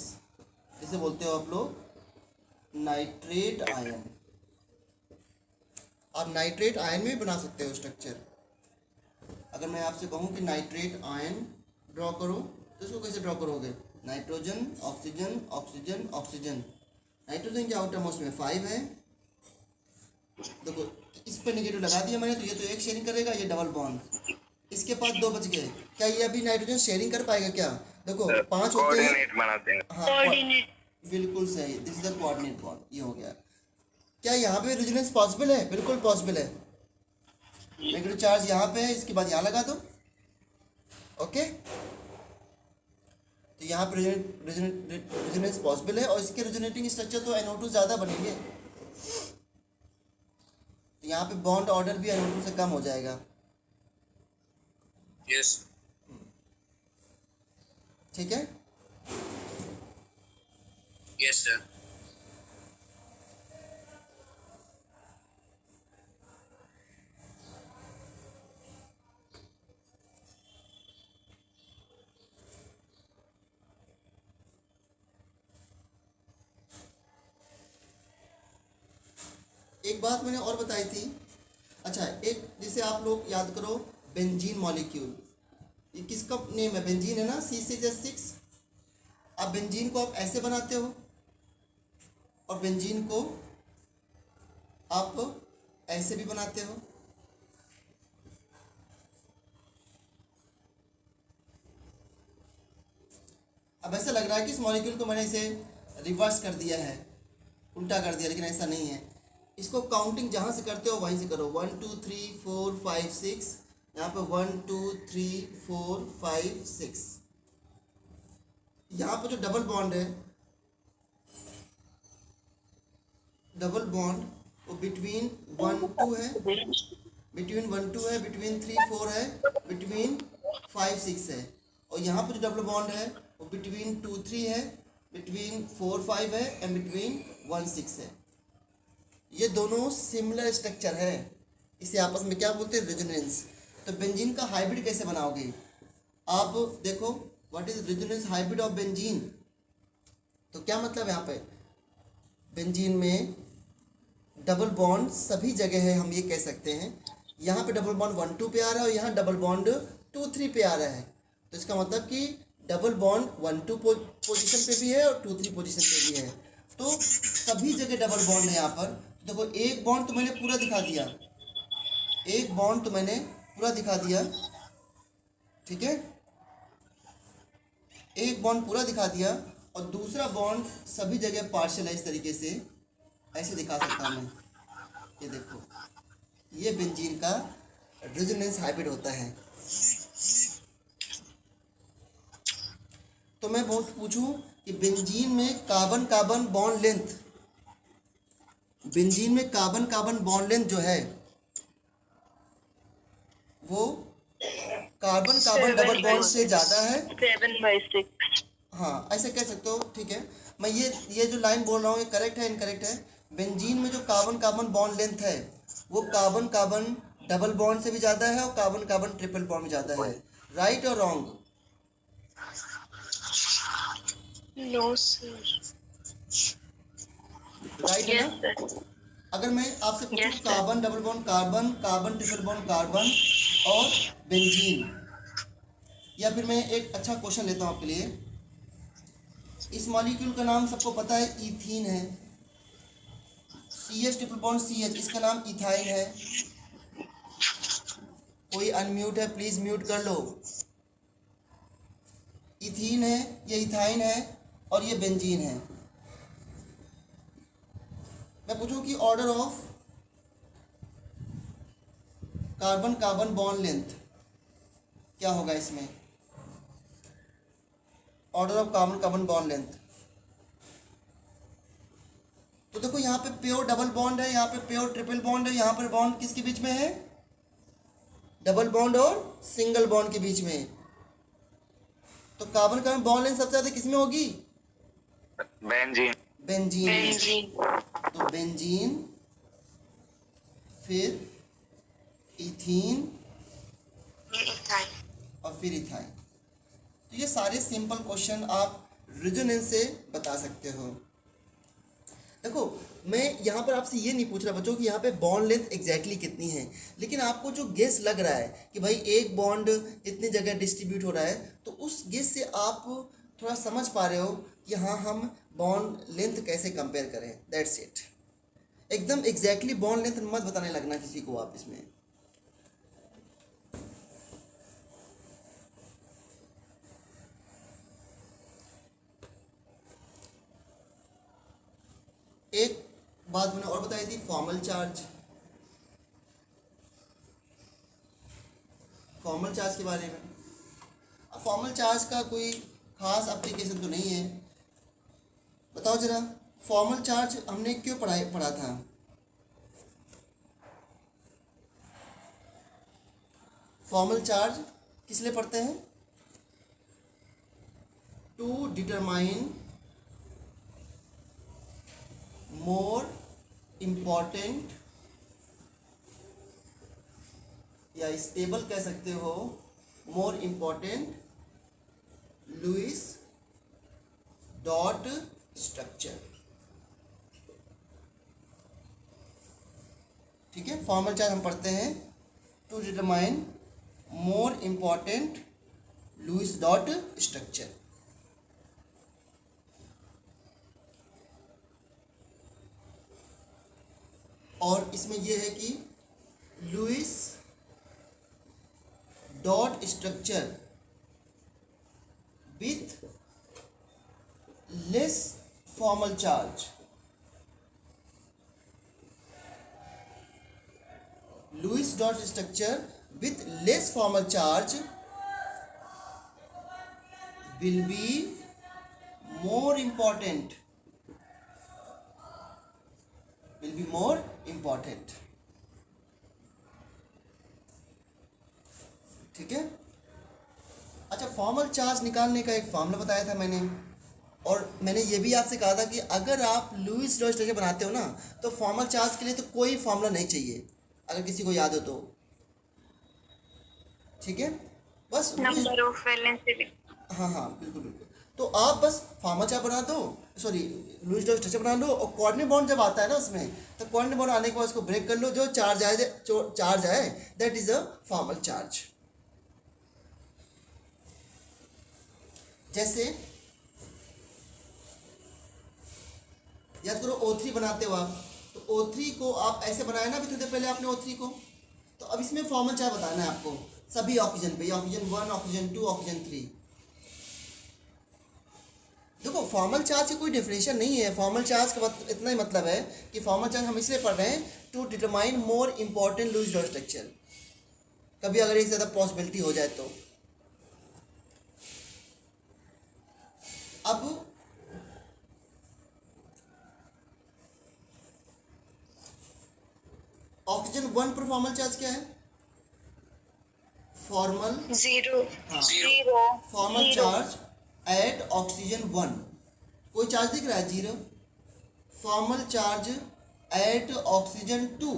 जिसे बोलते हो आप लोग नाइट्रेट आयन। आप नाइट्रेट आयन में भी बना सकते हो स्ट्रक्चर। अगर मैं आपसे कहूँ कि नाइट्रेट आयन ड्रॉ करो, तो इसको कैसे ड्रॉ करोगे? Nitrogen oxygen oxygen oxygen. Nitrogen के आउटर मोस्ट में 5 है, देखो इस पे नेगेटिव लगा दिया मैंने, तो ये तो एक शेयरिंग करेगा, ये डबल बॉन्ड। इसके पास 2 बच गए, क्या ये अभी नाइट्रोजन शेयरिंग कर पाएगा क्या? देखो 5 होते हैं, बनाते हैं। हाँ कोऑर्डिनेट। बिल्कुल सही, this is the coordinate bond, ये हो गया। क्या यहाँ पे रेजोनेंस पॉसिबल है? बिल्कुल पॉसिबल है। नेगेटिव चार्ज यहाँ पे है, इसके बाद यहाँ लगा दो ओके, तो यहाँ पे रेजोनेंस पॉसिबल है और इसके रेजोनेटिंग स्ट्रक्चर तो NO2 ज़्यादा बनेंगे, तो यहाँ पे बॉन्ड ऑर्डर भी NO2 से कम हो जाएगा। Yes. ठीक है, Yes, sir. एक बात मैंने और बताई थी। अच्छा, एक जैसे आप लोग याद करो बेंजीन मॉलिक्यूल, ये किसका नेम है? बेंजीन है ना, C6H6। अब बेंजीन को आप ऐसे बनाते हो और बेंजीन को आप ऐसे भी बनाते हो। अब ऐसा लग रहा है कि इस मॉलिक्यूल को मैंने इसे रिवर्स कर दिया है, उल्टा कर दिया, लेकिन ऐसा नहीं है। इसको काउंटिंग जहाँ से करते हो वहीं से करो। 1 2 3 4 5 6, यहाँ पे 1 2 3 4 5 6। यहाँ पे जो डबल बॉन्ड है, डबल बॉन्ड वो बिटवीन 1 2 है, बिटवीन 1 2 है, बिटवीन 3 4 है, बिटवीन 5 6 है। और यहाँ पे जो डबल बॉन्ड है वो बिटवीन 2 3 है, बिटवीन 4 5 है एंड बिटवीन 1 6 है। ये दोनों सिमिलर स्ट्रक्चर है, इसे आपस में क्या बोलते हैं? रेजोनेंस। तो बेंजीन का हाइब्रिड कैसे बनाओगे? आप देखो, what is resonance hybrid of benzene? तो क्या मतलब यहाँ पे? बेंजीन में डबल बॉन्ड सभी जगह है, हम ये कह सकते हैं। यहाँ पे डबल बॉन्ड 1 2 पे आ रहा है और यहाँ डबल बॉन्ड 2 3 पे आ रहा है। तो इसका मतलब कि डबल बॉन्ड 1 2 पोजीशन पे भी है और 2 3 पोजीशन पे भी है। तो सभी जगह डबल बॉन्ड है यहाँ पर। देखो, एक बॉन्ड तो मैंने पूरा दिखा दिया, एक बॉन्ड तो मैंने पूरा दिखा दिया, ठीक है, एक बॉन्ड पूरा दिखा दिया और दूसरा बॉन्ड सभी जगह पार्शियल है। इस तरीके से ऐसे दिखा सकता हूँ मैं। ये देखो, ये बेंजीन का रेजोनेंस हाइब्रिड होता है। तो मैं बहुत पूछूं कि बेंजीन में carbon carbon bond length, benzene में कार्बन कार्बन बॉन्ड लेंथ जो है वो कार्बन कार्बन डबल बॉन्ड से ज़्यादा है। 7/6। हाँ, ऐसे कह सकते हो, ठीक है। मैं ये जो लाइन बोल रहा हूँ ये करेक्ट है इनकरेक्ट है? बेंजीन में जो कार्बन कार्बन बॉन्ड लेंथ है वो कार्बन कार्बन डबल बॉन्ड से भी ज़्यादा है और कार्बन कार्बन ट्रिपल बॉन्ड में ज़्यादा है। राइट और रॉन्ग? No sir. राइट है यस ना? सर। अगर मैं आपसे पूछूं Yes, sir. Carbon double bond carbon, carbon triple bond carbon और बेंजीन, या फिर मैं एक अच्छा क्वेश्चन लेता हूँ आपके लिए। इस मॉलिक्यूल का नाम सबको पता है, इथीन है। CH ट्रिपल बॉन्ड CH, इसका नाम इथाइन है। कोई अनम्यूट है? प्लीज म्यूट कर लो। इथीन है, ये इथाइन है और ये बेंजीन है। मैं पूछूं कि order of carbon carbon bond length क्या होगा इसमें? Order of carbon carbon bond length. तो देखो, यहाँ पे प्योर डबल बॉन्ड है, यहाँ पे प्योर ट्रिपल बॉन्ड है, यहाँ पर बॉन्ड किसके बीच में है? डबल बॉन्ड और सिंगल बॉन्ड के बीच में। तो कार्बन कार्बन बॉन्ड लेंथ सबसे ज्यादा किसमें होगी? बेंजीन। बेंजीन में। बेंजीन। तो बेंजीन, फिर इथीन और फिर इथाइन। तो ये सारे सिंपल क्वेश्चन आप रेजोनेंस से बता सकते हो। देखो, मैं यहाँ पर आपसे ये नहीं पूछ रहा बच्चों कि यहाँ पे बॉन्ड लेंथ एग्जैक्टली कितनी है, लेकिन आपको जो गेस लग रहा है कि भाई एक बॉन्ड इतनी जगह डिस्ट्रीब्यूट हो रहा है, तो उस गेस से आप थोड़ा समझ पा रहे हो कि हाँ, हम बॉन्ड लेंथ कैसे कंपेयर करें। That's it. एकदम एग्जैक्टली बॉन्ड लेंथ मत बताने लगना किसी को आप इसमें। एक बात मैंने और बताई थी, फॉर्मल चार्ज। फॉर्मल चार्ज के बारे में अब फॉर्मल चार्ज का कोई खास एप्लीकेशन तो नहीं है। बताओ जरा, फॉर्मल चार्ज हमने क्यों पढ़ा था? फॉर्मल चार्ज किस लिए पढ़ते हैं? टू डिटरमाइन मोर इम्पॉर्टेंट, या स्टेबल कह सकते हो, more important Lewis dot structure. ठीक है, फॉर्मल चार्ज हम पढ़ते हैं to determine more important Lewis dot structure. और इसमें यह है कि Lewis dot structure with less formal charge, Lewis dot structure with less formal charge will be more important, ठीक है। अच्छा, फॉर्मल चार्ज निकालने का एक फॉर्मूला बताया था मैंने, और मैंने ये भी आपसे कहा था कि अगर आप लुईस डॉट स्ट्रक्चर बनाते हो ना तो फॉर्मल चार्ज के लिए तो कोई फॉर्मूला नहीं चाहिए, अगर किसी को याद हो तो। ठीक है, बस नंबर ऑफ वैलेंस इलेक्ट्रॉन। हाँ बिल्कुल बिल्कुल। तो आप बस फॉर्मल चार्ज बना दो, सॉरी लुईस डॉट स्ट्रक्चर बना लो, और कोऑर्डिनेट बॉन्ड जब आता है ना उसमें, तो कोऑर्डिनेट बॉन्ड आने के बाद उसको ब्रेक कर लो, जो चार्ज आए that is a formal charge. जैसे याद करो O3 बनाते हो आप, तो O3 को आप ऐसे बनाया ना अभी थोड़ी देर पहले आपने O3 को, तो अब इसमें फॉर्मल चार्ज बताना है आपको सभी ऑक्सीजन पे, ऑक्सीजन 1, ऑक्सीजन 2, ऑक्सीजन 3। देखो फॉर्मल चार्ज की कोई डेफिनेशन नहीं है, फॉर्मल चार्ज का इतना ही मतलब है कि फॉर्मल चार्ज हम इसलिए पढ़ रहे हैं to determine more important Lewis dot structure, कभी अगर एक से ज़्यादा पॉसिबिलिटी हो जाए तो। अब ऑक्सीजन 1 पर फॉर्मल चार्ज क्या है? Formal zero. Formal charge at oxygen 1, कोई चार्ज दिख रहा है? 0। फॉर्मल चार्ज एट ऑक्सीजन 2,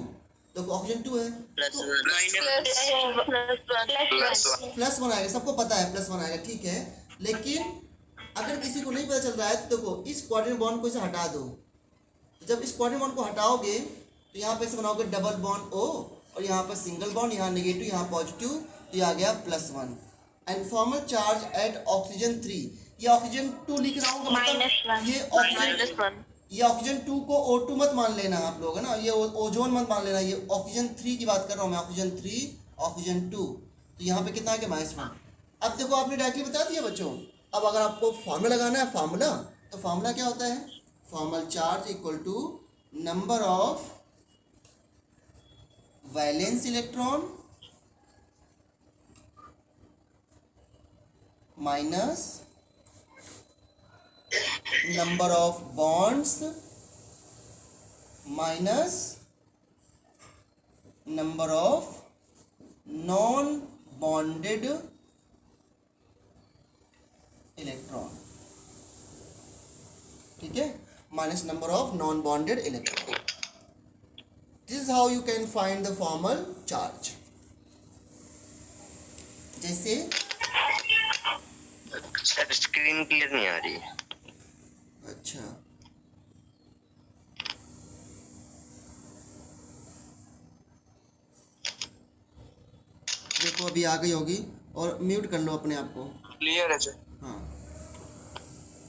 देखो ऑक्सीजन 2 है तो प्लस 1 आएगा, सबको पता है प्लस 1 आएगा, ठीक है। लेकिन अगर किसी को नहीं पता चल रहा है तो देखो इस कोऑर्डिनेट बॉन्ड को इसे हटा दो, तो जब इस कोऑर्डिनेट बॉन्ड को हटाओगे तो यहाँ पे ऐसे बनाओगे डबल बॉन्ड O, और यहाँ पर सिंगल बॉन्ड, यहाँ नेगेटिव यहाँ पॉजिटिव, तो ये आ गया +1। And formal charge at oxygen 3, ये ऑक्सीजन 2 लिख रहा हूँ मतलब ये ऑक्सीजन 2 को O2 मत मान लेना आप लोग, है ना, ये ओजोन मत मान लेना, ये ऑक्सीजन 3 की बात कर रहा हूँ मैं, ऑक्सीजन 3, ऑक्सीजन 2, तो यहाँ पे कितना आ गया -1। अब देखो आपने डायरेक्टली बता दिया बच्चों। अब अगर आपको फार्मूला लगाना है फार्मूला, तो फार्मूला क्या होता है? Formal charge equal to number of valence electron minus number of bonds minus number of non bonded electron, ठीक है, minus number of non bonded electron. This is how you can find the formal charge. जैसे sir screen clear नहीं आ रही है। अच्छा, देखो अभी आ गई होगी, और म्यूट कर लो अपने आप को। क्लियर है सर। हाँ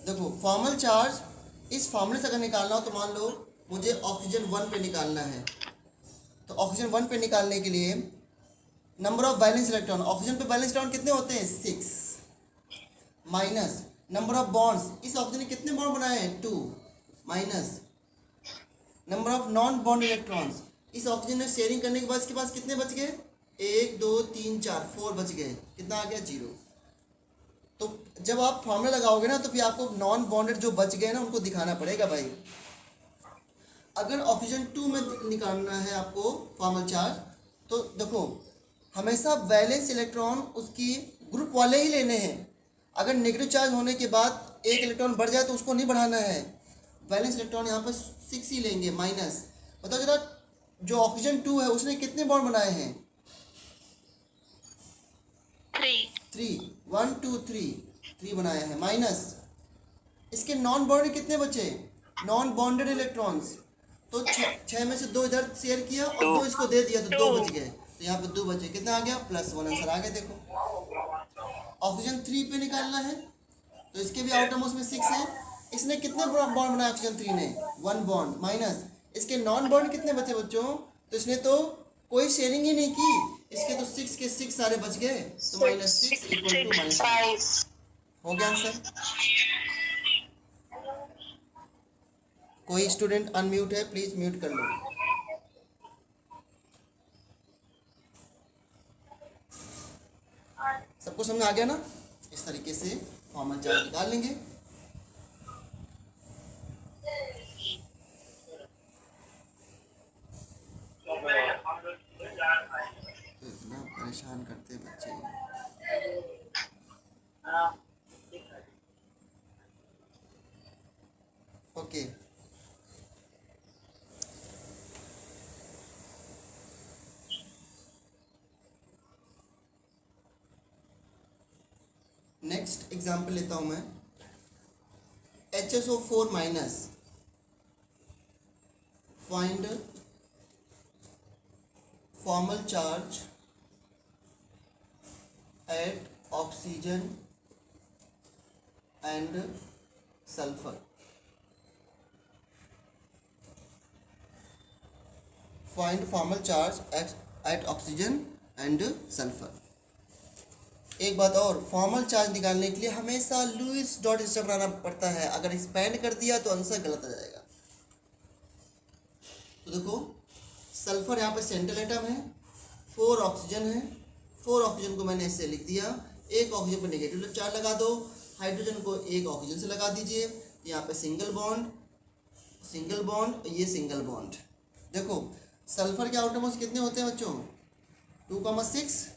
देखो फॉर्मल चार्ज, इस फॉर्मूले से अगर निकालना हो तो मान लो मुझे ऑक्सीजन 1 पे निकालना है, तो ऑक्सीजन 1 पे निकालने के लिए number of valence electron, oxygen पे वैलेंस इलेक्ट्रॉन कितने होते हैं? 6, माइनस नंबर ऑफ बॉन्ड्स, इस ऑक्सीजन ने कितने बॉन्ड बनाए हैं? 2, minus number of non bond electrons, इस ऑक्सीजन ने शेयरिंग करने के बाद इसके पास कितने बच गए? 1 2 3 4 4 बच गए, कितना आ गया? 0। तो जब आप फॉर्मूला लगाओगे ना तो फिर आपको नॉन बॉन्डेड जो बच गए ना उनको दिखाना पड़ेगा भाई। अगर ऑक्सीजन 2 में निकालना है आपको फॉर्मल चार्ज, तो देखो हमेशा वैलेंस इलेक्ट्रॉन उसकी ग्रुप वाले ही लेने हैं। अगर नेगेटिव चार्ज होने के बाद एक इलेक्ट्रॉन बढ़ जाए तो उसको नहीं बढ़ाना है। वैलेंस इलेक्ट्रॉन यहाँ पर 6 ही लेंगे माइनस। बताओ जरा, जो ऑक्सीजन 2 है उसने कितने बॉन्ड बनाए हैं? 3, 1 2 3 बनाया है माइनस। इसके नॉन बॉन्डेड कितने बचे? Non bonded electrons. तो छः में से 2 इधर शेयर किया और 2 इसको दे दिया तो 2 बच गए। तो यहाँ पे 2 बचे, कितना आ गया? +1 आंसर आ गया। देखो ऑक्सीजन 3 पे निकालना है तो इसके भी आउटरमोस्ट में 6 है। इसने कितने बॉन्ड बनाया ऑक्सीजन 3 ने? 1 बॉन्ड माइनस। इसके नॉन बॉन्ड कितने बचे बच्चों? तो इसने तो कोई शेयरिंग ही नहीं की, इसके तो 6 के 6 सारे बच गए, तो -6 = -5 हो गया आंसर। कोई स्टूडेंट अनम्यूट है, प्लीज म्यूट कर लो। सबको समझ आ गया ना? इस तरीके से फॉर्मल चार्ज निकाल लेंगे। इतना परेशान करते बच्चे। ओके, नेक्स्ट एग्जाम्पल लेता हूं मैं। HSO4 minus, find formal charge at oxygen and sulphur. Find formal charge at oxygen and sulphur. एक बात और, फॉर्मल चार्ज निकालने के लिए हमेशा लुईस डॉट स्टेप बनाना पड़ता है। अगर एक्सपेंड कर दिया तो आंसर गलत आ जाएगा। तो देखो सल्फर यहाँ पे सेंट्रल एटम है, 4 ऑक्सीजन है। 4 ऑक्सीजन को मैंने ऐसे लिख दिया। एक ऑक्सीजन पर नेगेटिव चार्ज लगा दो, हाइड्रोजन को एक ऑक्सीजन से लगा दीजिए। यहाँ पे सिंगल बॉन्ड, ये सिंगल बॉन्ड। देखो सल्फर के आउटर मोस्ट कितने होते हैं बच्चों? 2,6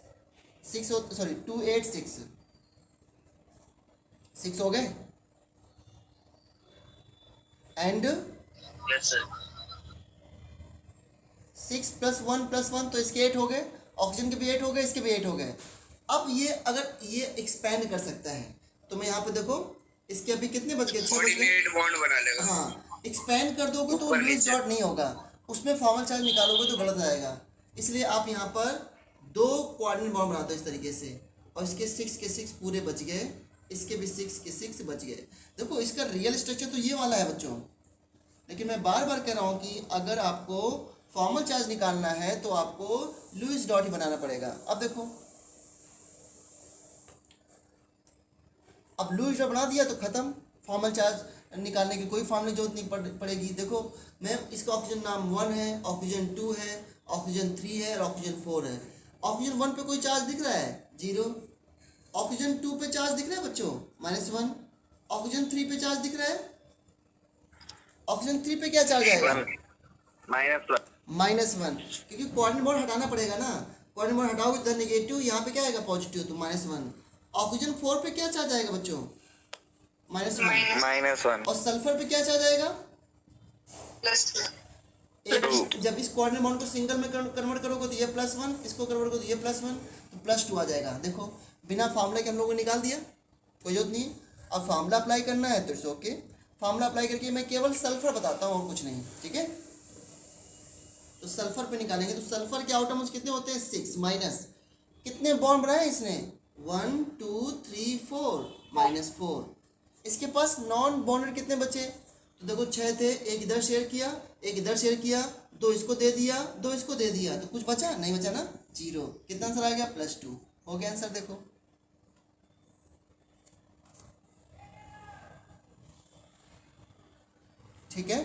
2 8 6 हो गए। एंड यस सर 6 + 1 + 1 तो इसके 8 हो गए, ऑक्सीजन के भी 8 हो गए, इसके भी 8 हो गए। अब ये अगर ये एक्सपेंड कर सकता है तो मैं यहाँ पे देखो इसके अभी कितने बच गए? 6 बच गए। 48 बॉन्ड बना लेगा। हाँ, एक्सपेंड कर दोगे तो ऊपर लुईस नीचे। डॉट नहीं होगा, उसमें फॉर्मल चार्ज निकालोगे तो गलत आएगा। इसलिए आप यहाँ पर 2 कोऑर्डिनेट बॉन्ड बनाते हो इस तरीके से, और इसके 6 के 6 पूरे बच गए, इसके भी 6 के 6 बच गए। देखो इसका रियल स्ट्रक्चर तो ये वाला है बच्चों, लेकिन मैं बार बार कह रहा हूँ कि अगर आपको फॉर्मल चार्ज निकालना है तो आपको लुईस डॉट ही बनाना पड़ेगा। अब देखो, अब लुईस डॉट बना दिया तो खत्म, फॉर्मल चार्ज निकालने की कोई फॉर्मूले जरूरत नहीं पड़ेगी। देखो मैं इसका ऑक्सीजन नाम 1 है, ऑक्सीजन 2 है, ऑक्सीजन 3 है और ऑक्सीजन 4 है। ऑक्सीजन 1 पे कोई चार्ज दिख रहा है? 0। ऑक्सीजन 2 पे चार्ज दिख रहा है बच्चों? -1। ऑक्सीजन 3 पे चार्ज दिख रहा है? ऑक्सीजन 3 पे क्या चार्ज आएगा? -1, क्योंकि कोऑर्डिनेट बॉन्ड हटाना पड़ेगा ना। कोऑर्डिनेट बॉन्ड हटाओगे तो नेगेटिव, यहाँ पे क्या आएगा? पॉजिटिव, तो -1। ऑक्सीजन 4 पे क्या चार्ज आएगा बच्चों? -1। और सल्फर पे क्या चार्ज आएगा? जब इस कोऑर्डिनेट बॉन्ड को सिंगल में कन्वर्ट करोगे तो ये +1, इसको कन्वर्ट करोगे तो ये +1, तो +2 आ जाएगा। देखो बिना फार्मूला के हम लोगों ने निकाल दिया, कोई जरूरत नहीं। अब फार्मूला अप्लाई करना है तो इट्स ओके। फार्मूला अप्लाई करके मैं केवल सल्फर बताता हूँ और कुछ नहीं, ठीक है? तो सल्फर पे निकालेंगे तो सल्फर के आउटर मोस्ट कितने होते हैं? 6 माइनस। कितने बॉन्ड बनाए इसने? 1 2 3 4 -4। इसके पास नॉन बॉन्डेड कितने बचे? तो देखो 6 थे, एक इधर शेयर किया, एक इधर शेयर किया, 2 इसको दे दिया, 2 इसको दे दिया, तो कुछ बचा? नहीं बचा ना, 0। कितना आंसर आ गया? +2 हो गया आंसर। देखो ठीक है।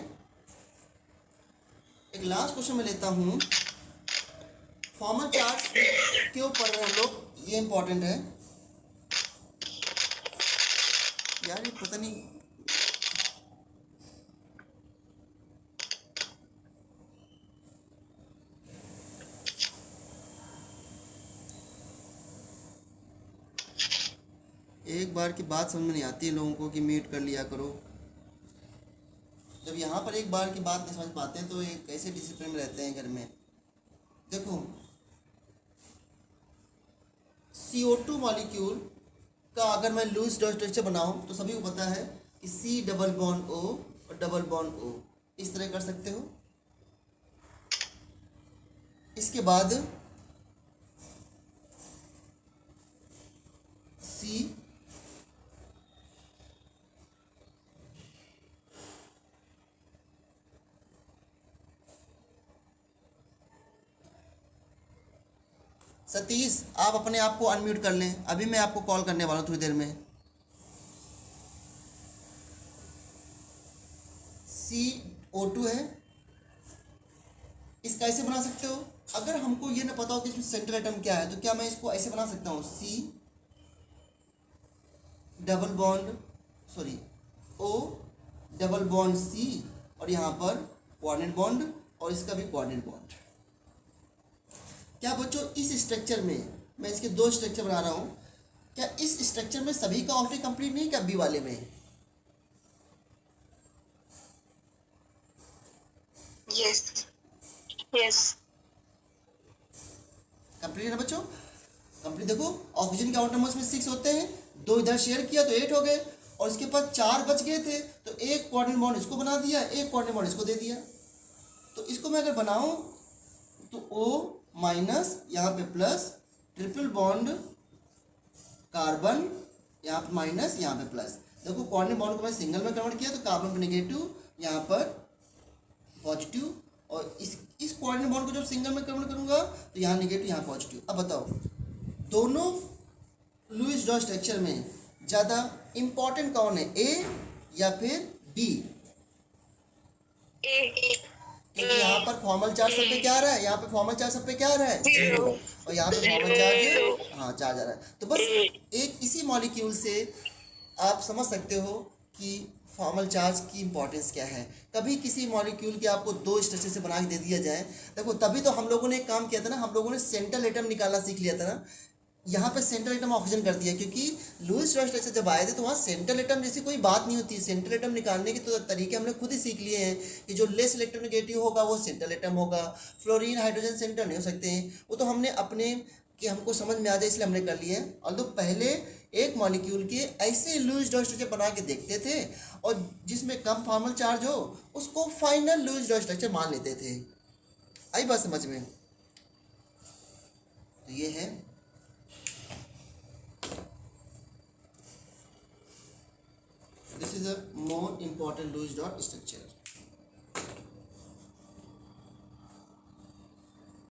एक लास्ट क्वेश्चन मैं लेता हूँ। फॉर्मल चार्ज क्यों पढ़ रहे हैं हम लोग, ये इंपॉर्टेंट है। यार ये पता नहीं, एक बार की बात समझ में नहीं आती है लोगों को कि म्यूट कर लिया करो। जब यहाँ पर एक बार की बात नहीं समझ पाते हैं तो ये कैसे डिसिप्लिन में रहते हैं घर में। देखो CO2 मॉलिक्यूल का अगर मैं लूज डॉट स्ट्रक्चर बनाऊँ तो सभी को पता है कि C डबल बॉन्ड O और डबल बॉन्ड O इस तरह कर सकते हो। इसके बाद C सतीश आप अपने आप को अनम्यूट कर लें, अभी मैं आपको कॉल करने वाला हूँ थोड़ी देर में। CO2 है, इसका ऐसे बना सकते हो। अगर हमको ये ना पता हो कि इसमें सेंट्रल एटम क्या है तो क्या मैं इसको ऐसे बना सकता हूँ C double bond sorry O double bond C और यहाँ पर कोऑर्डिनेट बॉन्ड और इसका भी कोऑर्डिनेट बॉन्ड। क्या बच्चों इस स्ट्रक्चर में मैं इसके दो स्ट्रक्चर बना रहा हूँ, क्या इस स्ट्रक्चर में सभी का ऑर्डर कंप्लीट नहीं क्या बी वाले में? यस यस कंप्लीट है ना बच्चों? कंप्लीट। देखो ऑक्सीजन के आउटर नंबर्स में 6 होते हैं, 2 इधर शेयर किया तो 8 हो गए और इसके पास 4 बच गए थे तो एक कोऑर्डिनेट बॉन्ड इसको बना दिया, एक कोऑर्डिनेट बॉन्ड इसको दे दिया। तो इसको मैं अगर बनाऊं तो O माइनस यहाँ पे प्लस ट्रिपल बॉन्ड कार्बन यहाँ पे माइनस यहाँ पे प्लस। देखो कोऑर्डिनेट बॉन्ड को मैं सिंगल में कन्वर्ट किया तो कार्बन पे नेगेटिव यहाँ पर पॉजिटिव और इस कोऑर्डिनेट बॉन्ड को जब सिंगल में कन्वर्ट करूँगा तो यहाँ नेगेटिव यहाँ पॉजिटिव। अब बताओ दोनों लुईस डॉट स्ट्रक्चर में ज़्यादा इम्पॉर्टेंट कौन है, A या फिर B? क्योंकि यहाँ पर फॉर्मल चार्ज सब पे क्या आ रहा है, यहाँ पे फॉर्मल चार्ज सब पे क्या आ रहा है 0 और यहाँ पे फॉर्मल चार्ज हाँ चार्ज आ रहा है। तो बस एक इसी मॉलिक्यूल से आप समझ सकते हो कि फॉर्मल चार्ज की इंपॉर्टेंस क्या है। कभी किसी मॉलिक्यूल के आपको दो स्ट्रक्चर से बना के दे दिया जाए, देखो तभी तो हम लोगों ने एक काम किया था ना, हम लोगों ने सेंट्रल एटम निकालना सीख लिया था ना। यहाँ पे सेंट्रल एटम ऑक्सीजन कर दिया क्योंकि लुईस डॉट स्ट्रक्चर जब आए थे तो वहाँ सेंट्रल एटम जैसी कोई बात नहीं होती। सेंट्रल एटम निकालने के तो तरीके हमने खुद ही सीख लिए हैं कि जो लेस इलेक्ट्रोनेगेटिव होगा वो सेंट्रल एटम होगा, फ्लोरीन हाइड्रोजन सेंट्रल नहीं हो सकते हैं। वो तो हमने अपने कि हमको समझ में आ जाए इसलिए हमने कर लिए हैं। और तो पहले एक मॉलिक्यूल के ऐसे लुईस डॉट स्ट्रक्चर बना के देखते थे और जिसमें कम फॉर्मल चार्ज हो उसको फाइनल लुईस डॉट स्ट्रक्चर मान लेते थे। आई बात समझ में? तो ये है this is a more important Lewis dot structure।